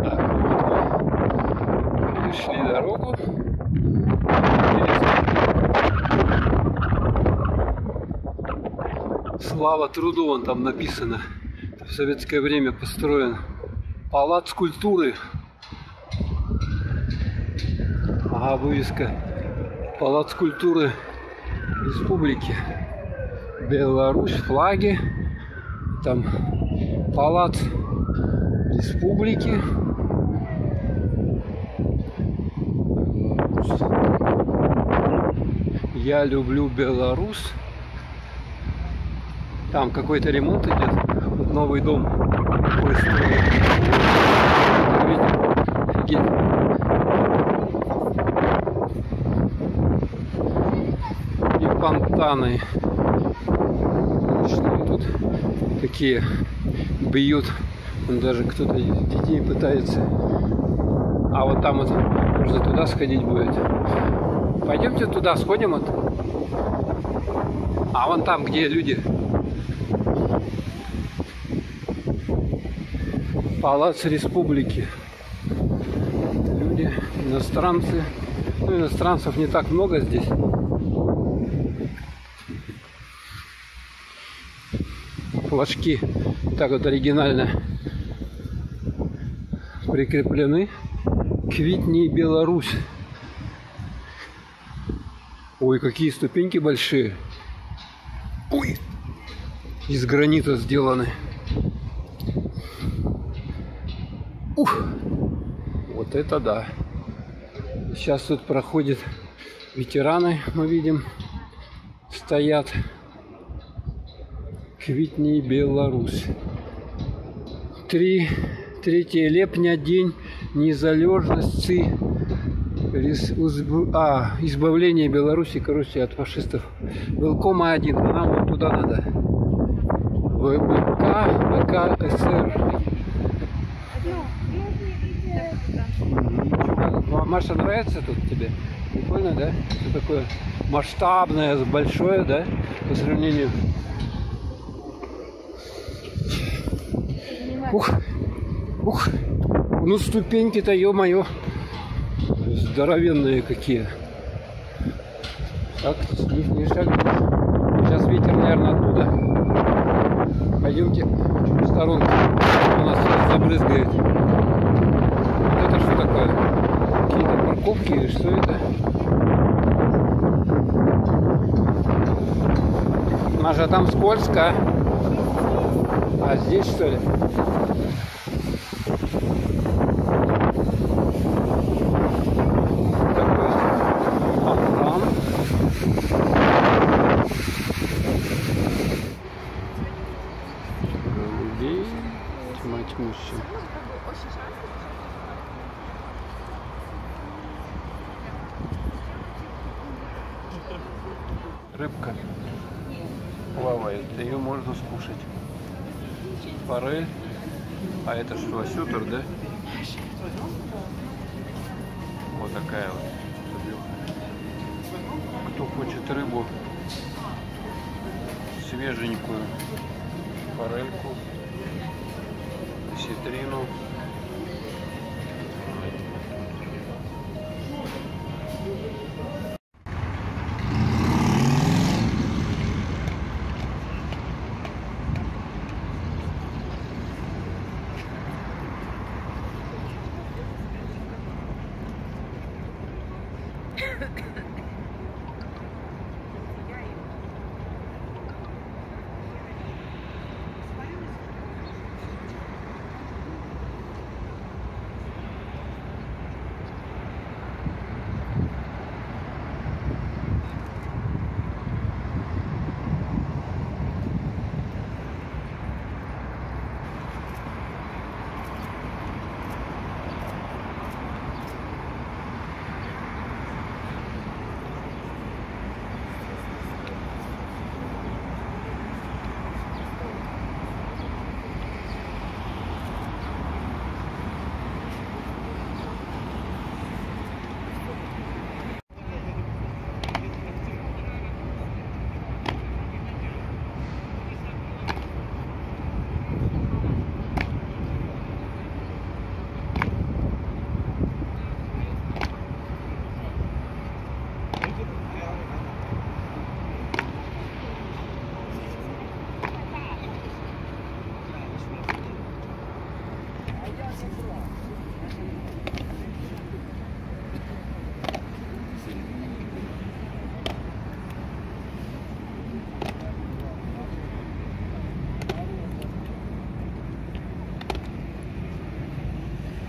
Так, вот мы перешли дорогу. Слава труду, вон там написано. В советское время построен палац культуры. Ага, вывеска. Палац культуры Республики Беларусь, флаги. Там палац Республики. Я люблю Беларусь. Там какой-то ремонт идет. Вот новый дом. Офигеть. И фонтаны. Тут такие бьют. Он даже кто-то детей пытается. А вот там вот можно туда сходить будет. Пойдемте туда, сходим вот. А вон там, где люди. Палац Республики. Люди, иностранцы. Ну, иностранцев не так много здесь. Флажки так вот оригинально прикреплены. Квитни Беларусь. Ой, какие ступеньки большие. Ой, из гранита сделаны. Ух, вот это да. Сейчас тут проходят ветераны, мы видим, стоят. Квитни Беларусь. 3 липня, день незалежности, избавление Беларуси, короче, от фашистов. Велкома 1, а нам вот туда надо. ВК СССР. Маша, нравится тут тебе? Прикольно, да? Это такое масштабное, большое, да? По сравнению. Ух, ух, ну ступеньки-то, ё-моё, здоровенные какие. Так, не шагнешь. Сейчас ветер, наверное, оттуда. Пойдемте в сторонку. У нас сейчас забрызгает. Вот это что такое? Какие-то парковки или что это? Маша, там скользко. А здесь что ли? Такой фонтан. Голубей. Тьма тьмущая. Рыбка плавает, ее можно скушать. Форель. А это что, осетр, да? Вот такая вот. Кто хочет рыбу свеженькую, форельку, ситрину.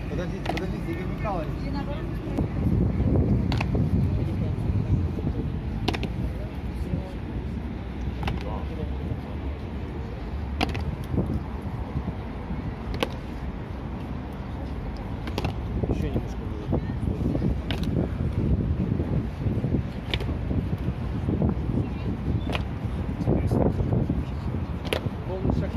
Подождите, Игорь Михайлович. Еще немножко было. Полный шаг.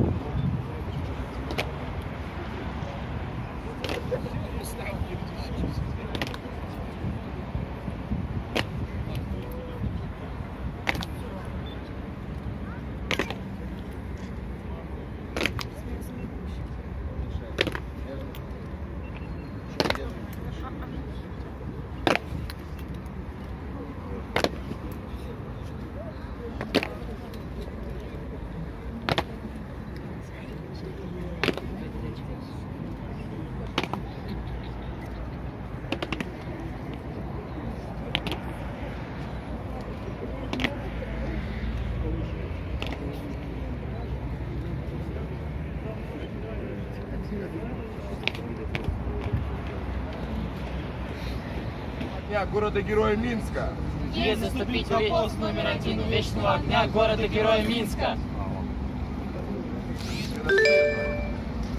Дня города-героя Минска. Есть заступить в пост номер 1 Вечного огня города-героя Минска.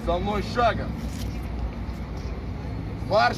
За мной шагом. Марш!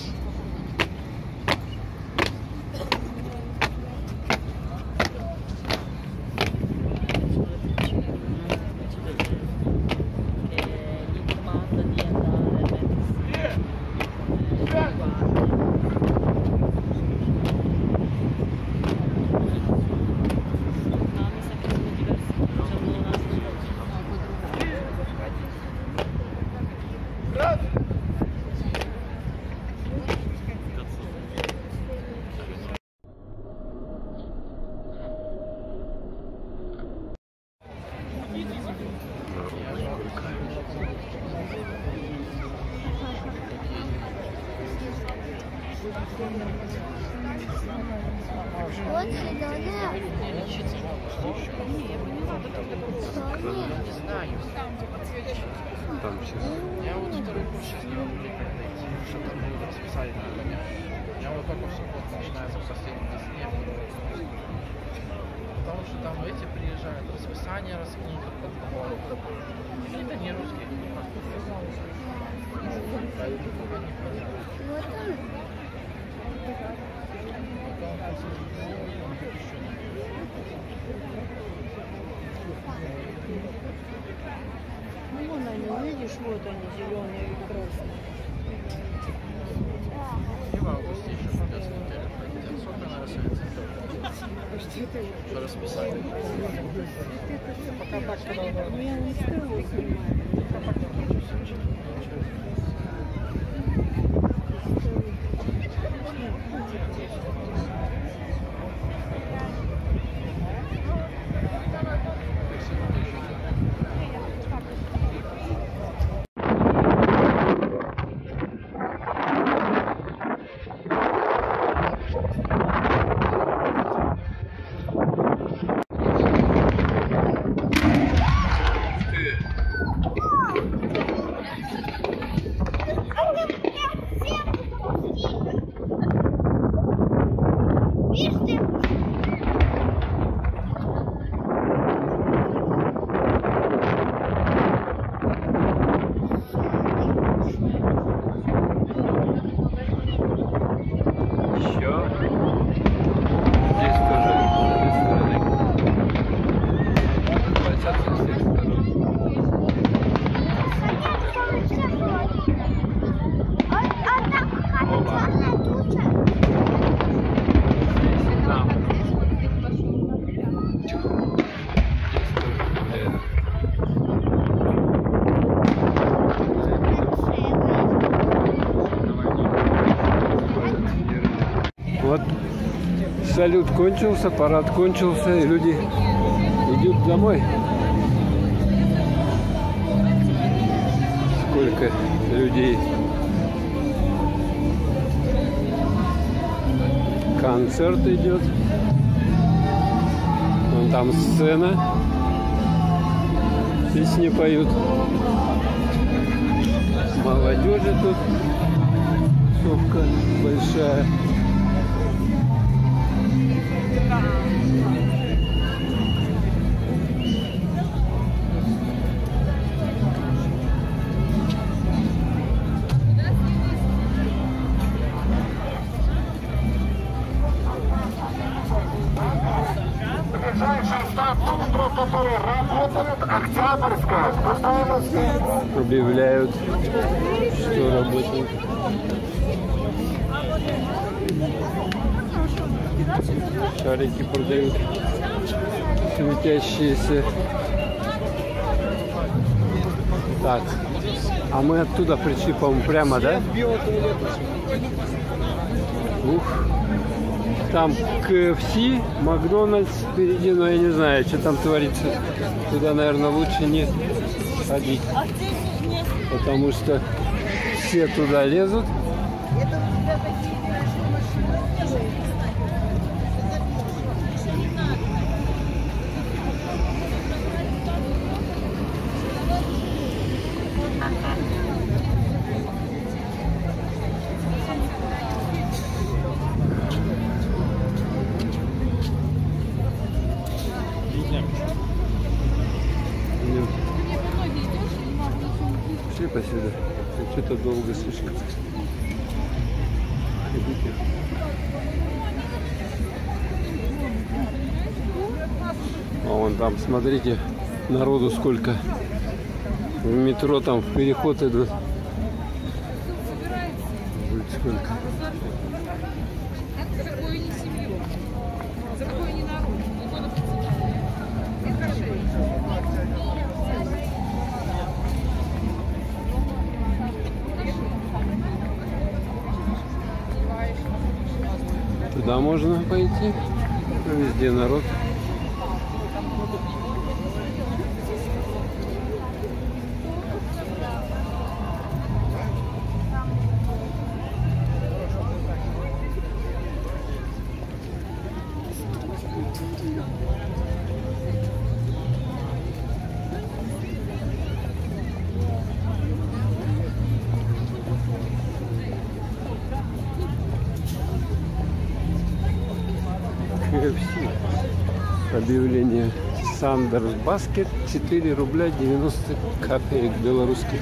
Вот сюда, Там сейчас. Я вот второй курс сейчас не могу никак найти, что там расписали. У меня вот только все год начинается в последнем дне. Потому что там эти приезжают, расписание раскинуто под голову. Это не русские. Вот он. Ну, вон они, видишь, вот они, зеленые и красные. И в августе еще придется неделю пройти. Сколько на рассвете? Что расписание? Пока так, ну я не стелу снимаю. Вот салют кончился, парад кончился, и люди идут домой. Сколько людей концерт идет. Вон там сцена. Песни поют. Молодежи тут. Тусовка большая. Объявляют, что работает. Шарики продают, светящиеся. Так, а мы оттуда пришли, по-моему, прямо, да? Ух. Там KFC, Макдональдс впереди, но я не знаю, что там творится. Туда, наверное, лучше не ходить, потому что все туда лезут. Пошли посюда. Что-то долго слишком. Ходите. А вон там, смотрите, народу сколько. В метро там в переход идут. Сколько. Туда можно пойти. Везде народ. KFC. Объявление Сандерс Баскет 4 рубля 90 копеек белорусских.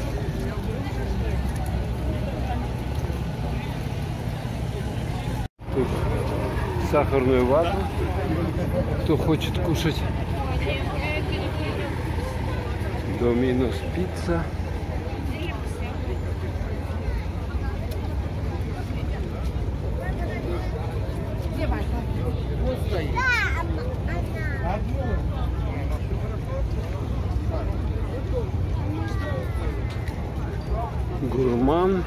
Тут сахарную вату, кто хочет кушать. Доминос пицца. Гурман.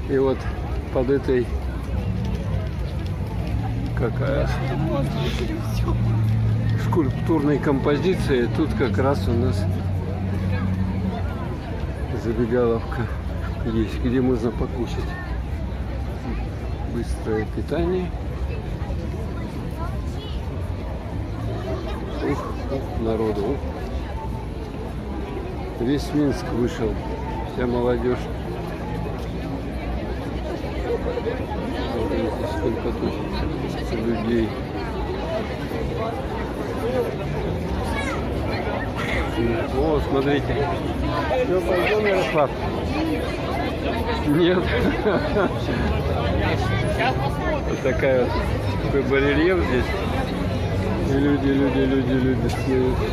И вот под этой какая скульптурной композицией тут как раз у нас забегаловка есть, где можно покушать. Быстрое питание. Ух, народу. Ух. Весь Минск вышел, вся молодежь. Смотрите, сколько тут людей. О, смотрите. Все, пойдем, Ярослав? Нет. Вот такая вот, такой барельеф здесь. И люди смеются.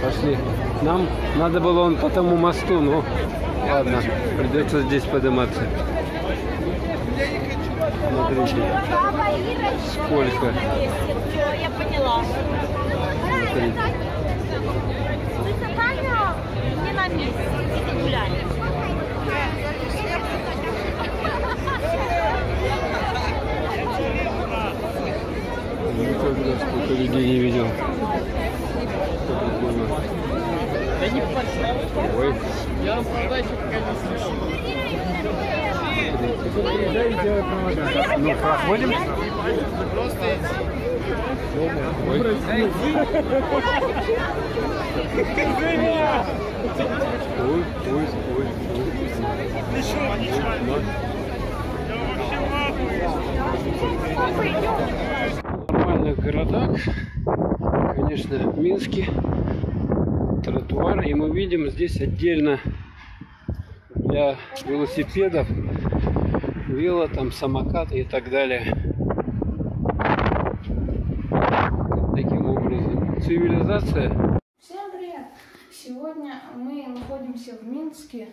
Пошли. Нам надо было он по тому мосту, но ладно, придется здесь подниматься. Смотрите, сколько. Я поняла. Смотрите. Не на месте, гуляли. Никогда столько людей не видел. видел. Ой. Я вам продаю, пока не слышу. Ну, проходим. Просто Ой. Ой. В нормальных городах, конечно, в Минске тротуар, и мы видим здесь отдельно для велосипедов, вело, там самокаты и так далее. Таким образом, цивилизация. Всем привет! Сегодня мы находимся в Минске,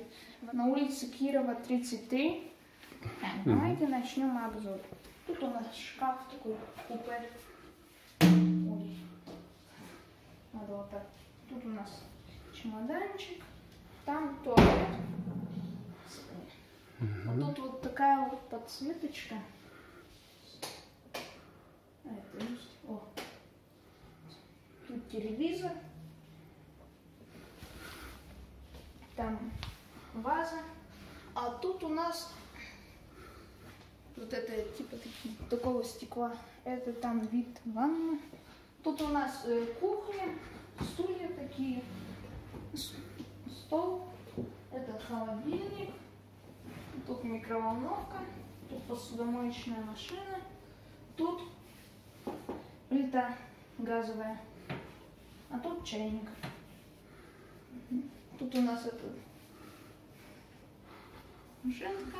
на улице Кирова, 33. Давайте начнем обзор. Тут у нас шкаф такой, купе. Ой. Надо вот так. Тут у нас чемоданчик, там туалет. Тут вот такая вот подсветочка. Это есть. О. Тут телевизор. Там ваза. А тут у нас вот это типа такого стекла. Это там вид ванны. Тут у нас кухня, стулья такие, стол. Это холодильник. Тут микроволновка. Тут посудомоечная машина. Тут плита газовая. А тут чайник. Тут у нас это машинка.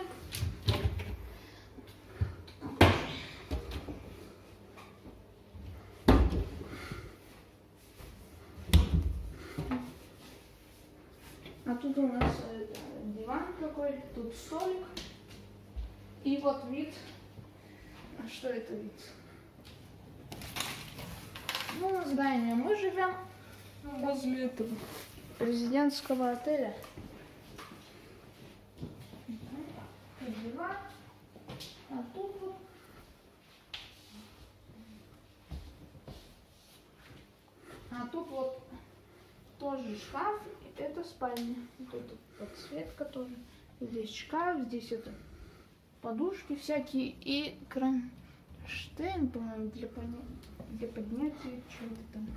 А тут у нас диван такой, тут столик. И вот вид. А что это вид? Ну, на здание. Мы живем возле этого президентского отеля. Тут диван. А тут вот тоже шкаф. Это спальня. Тут подсветка тоже. Здесь шкаф, здесь это подушки всякие и кронштейн, по-моему, для поднятия чего-то там.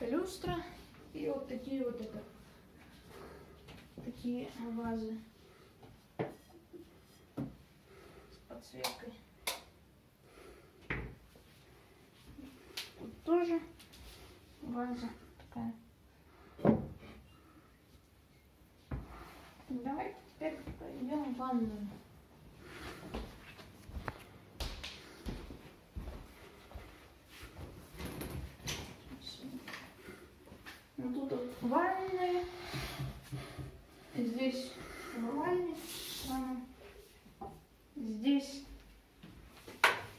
Люстра и вот такие вот такие вазы с подсветкой. Тут тоже ваза такая. Давайте теперь пойдем в ванную. Ну, тут вот ванная. Здесь умывальник. Здесь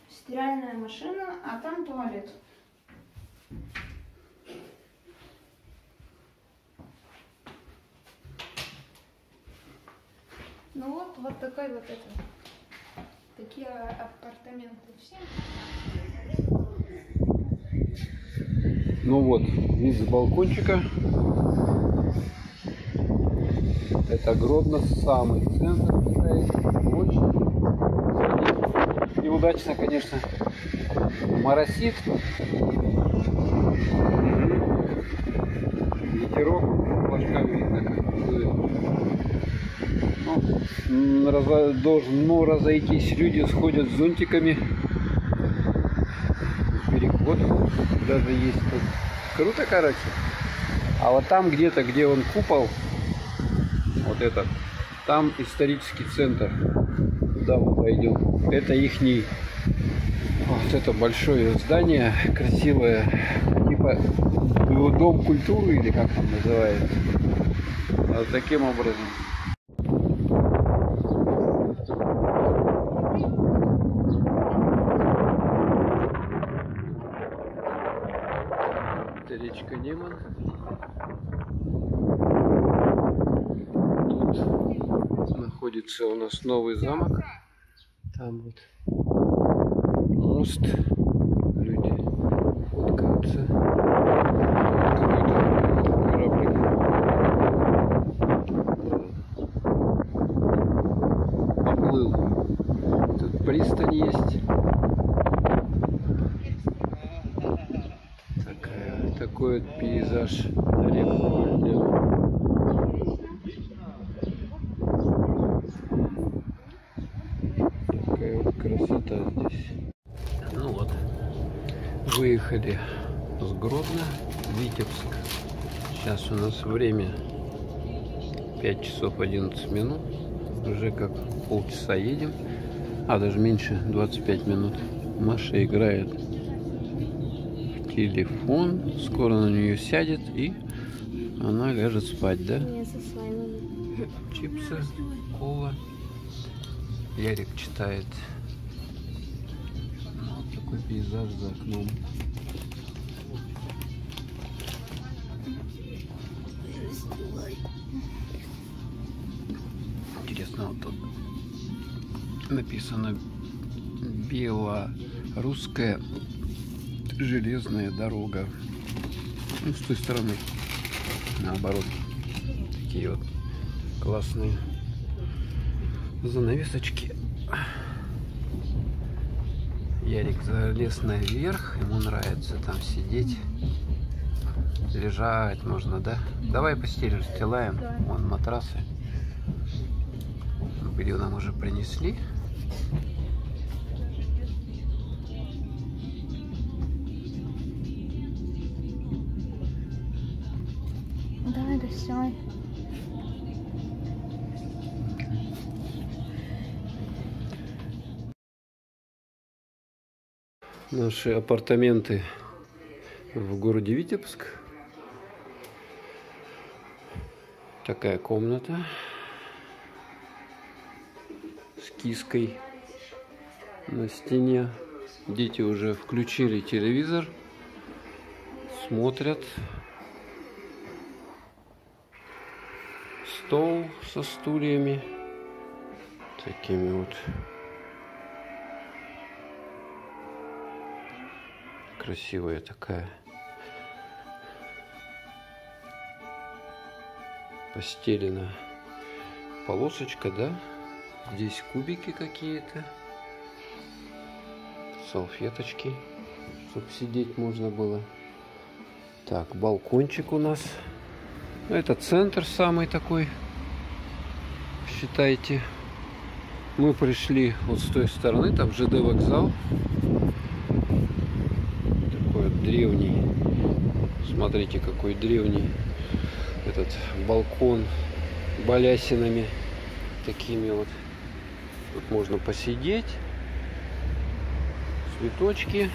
стиральная машина, а там туалет. Ну вот такой вот это. Такие апартаменты все. Ну вот, вид с балкончика. Это Гродно, самый центр стоит. Очень неудачно, конечно, моросит. Ветерок флажками должен разойтись. Люди сходят с зонтиками. Переход даже есть тут. Круто, короче. А вот там где-то, где он купол, вот этот, там исторический центр. Туда мы пойдем. Это ихний. Вот это большое здание, красивое, типа дом культуры или как там называется. Вот таким образом. Это речка Неман. Тут находится у нас новый замок. Там вот мост. Люди Такой вот пейзаж на реку Вольню. Такая вот красота здесь. Ну вот, выехали с Гродно в Витебск. Сейчас у нас время 5 часов 11 минут. Уже как полчаса едем. А, даже меньше, 25 минут. Маша играет в телефон. Скоро на нее сядет и она ляжет спать, да? Чипсы, кола. Ярик читает. Вот такой пейзаж за окном. Интересно, вот тут написано белорусская железная дорога. Ну, с той стороны наоборот. Такие вот классные занавесочки. Ярик залез наверх, ему нравится там сидеть, лежать можно, да? Давай постель расстилаем, вон матрасы. Белье нам уже принесли. Да, это все. Наши апартаменты в городе Витебск. Такая комната с киской на стене. Дети уже включили телевизор, смотрят. Стол со стульями такими вот. Красивая такая. Постелена полосочка, да? Здесь кубики какие-то. Салфеточки, чтобы сидеть можно было. Так, балкончик у нас. Это центр самый такой, считайте. Мы пришли вот с той стороны, там ЖД вокзал. Такой вот древний. Смотрите, какой древний этот балкон балясинами такими вот. Тут можно посидеть. Цветочки.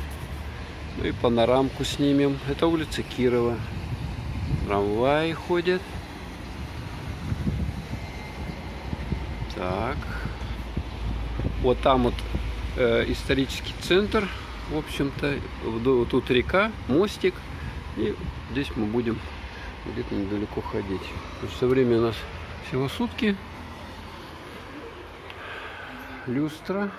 Ну и панорамку снимем. Это улица Кирова. Трамваи ходят. Так. Вот там вот исторический центр. В общем-то, тут река, мостик. И здесь мы будем где-то недалеко ходить. Потому что время у нас всего сутки. Люстра.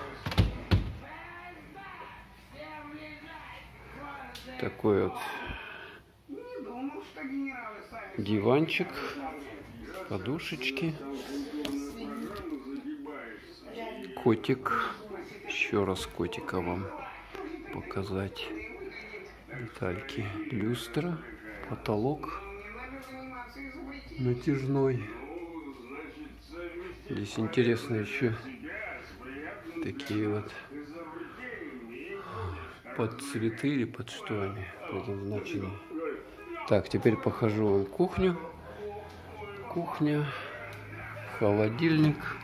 Такой вот диванчик, подушечки, котик. Еще раз котика вам показать. Детальки. Люстра, потолок натяжной. Здесь интересно еще такие вот под цветы или под что они предназначены. Так, теперь покажу вам кухню. Кухня, холодильник.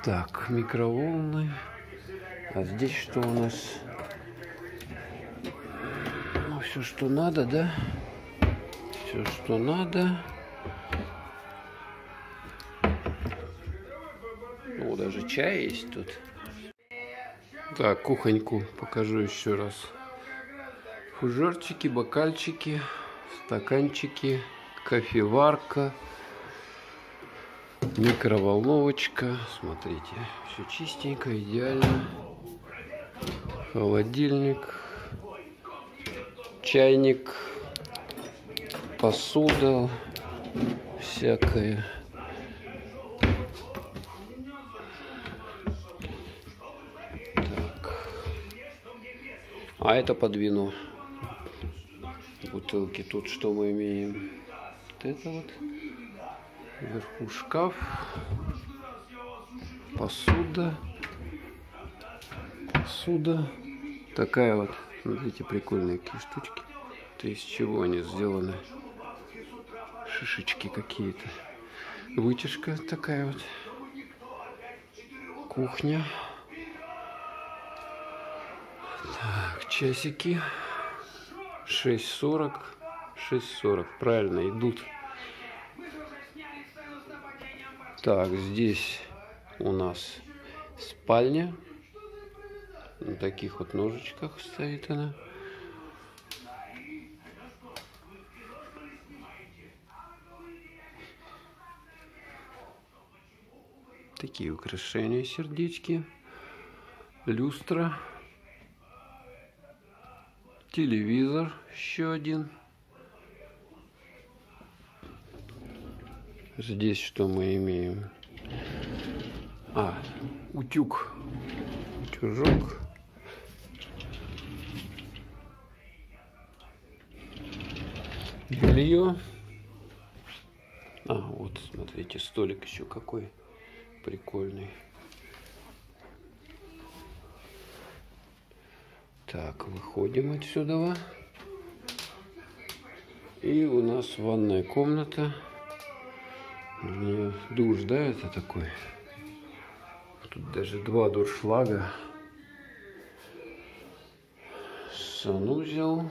Так, микроволны. А здесь что у нас? Ну, все, что надо, да? Все, что надо. О, даже чай есть тут. Так, кухоньку покажу еще раз. Фужерчики, бокальчики, стаканчики, кофеварка, микроволновочка. Смотрите, все чистенько, идеально. Холодильник, чайник, посуда всякая. А это под вино. Бутылки. Тут что мы имеем? Вот это вот. Вверху шкаф. Посуда. Такая вот. Смотрите, прикольные какие штучки. Из чего они сделаны? Шишечки какие-то. Вытяжка такая вот. Кухня. Так, часики. 6:40. 6:40. Правильно, идут. Так, здесь у нас спальня. На таких вот ножичках стоит она. Такие украшения, сердечки, люстра, телевизор еще один. Здесь что мы имеем? Утюг, утюжок. Белье. Вот, смотрите, столик еще какой прикольный. Так, выходим отсюда. И у нас ванная комната. Душ, да, это такой? Тут даже 2 дуршлага. Санузел.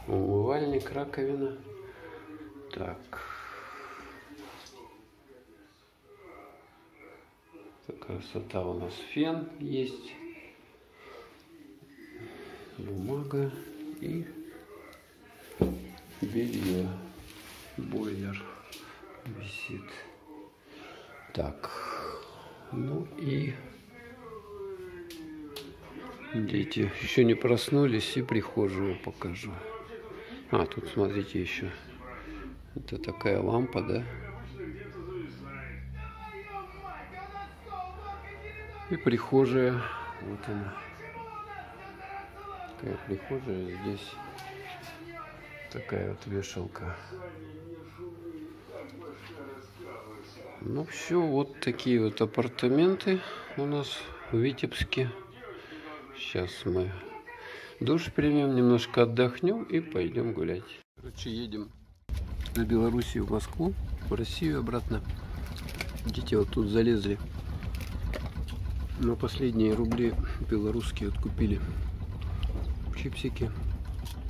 Умывальник, раковина. Так. Такая красота у нас. Фен есть. Бумага и белье. Бойлер висит. Так. Ну и дети еще не проснулись, и прихожую покажу. Тут смотрите еще. Это такая лампа, да? И прихожая. Вот она. Такая прихожая. Здесь такая вот вешалка. Ну все, вот такие вот апартаменты у нас в Витебске. Сейчас мы душ примем, немножко отдохнем и пойдем гулять. Короче, едем на Белоруссию в Москву, в Россию обратно. Дети вот тут залезли. На последние рубли белорусские вот купили чипсики.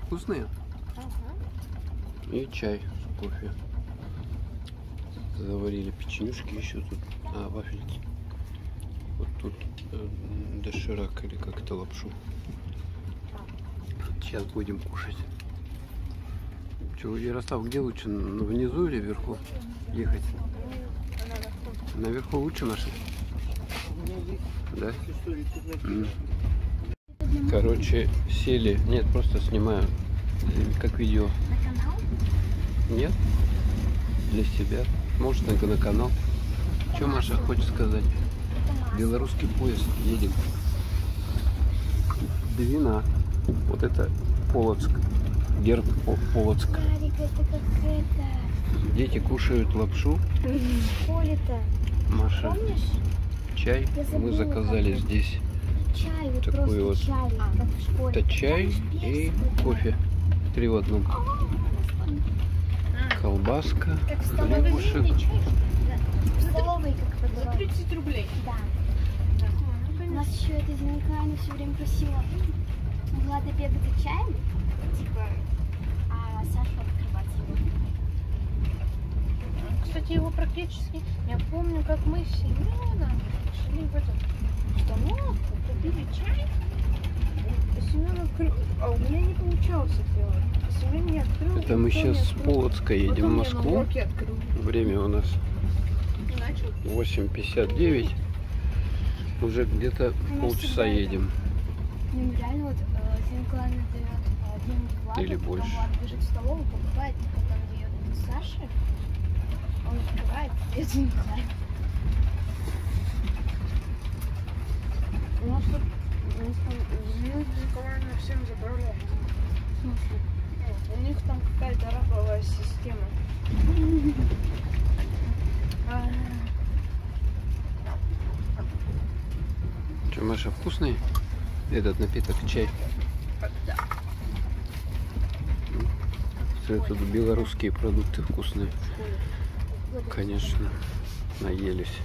Вкусные. И чай с кофе. Заварили печенюшки еще тут. Вафельки. Вот тут доширак или как-то лапшу. Сейчас будем кушать. Че, Ярослав, где лучше? Внизу или вверху ехать? Наверху лучше, Маша? Да? Короче, сели. Нет, просто снимаю. Как видео. На канал? Нет? Для себя. Может, на канал. Что Маша хочет сказать? Белорусский поезд. Едем. Двина. Вот это Полоцк. Герб Полоцк. Ярик, это как это. Дети кушают лапшу. Поле-то. Маша. Помнишь? Чай. Я забыла, Мы заказали как здесь Чай, вот такой просто вот. чай, как в школе. Это чай Помнишь, и персик? кофе. 3 в одном. Колбаска, Как в столовой хлебушек. В столовой, как подавали. 30 рублей. Да. У нас еще это Зеленкаина все время просила Влада бегать за чаем, типа, а Саша открывать его. Кстати, его практически... Я помню, как мы с Семеном шли в эту установку, купили чай. Семен открыл, а у меня не получалось сделать. Семен не открыл. Это мы сейчас с Полоцка едем в Москву. Время у нас 8:59. Уже где-то полчаса едем. Ну, реально, вот Зеленкаина дает деньги Владу, Или потом больше. Влад бежит в столовую, покупает, и потом дает Саше. Он открывает, дает Зеленкаину. всем заправляет. У них там какая-то раковая система. Что, Маша, вкусный этот напиток, чай? Да. Все тут белорусские продукты вкусные. Конечно, наелись.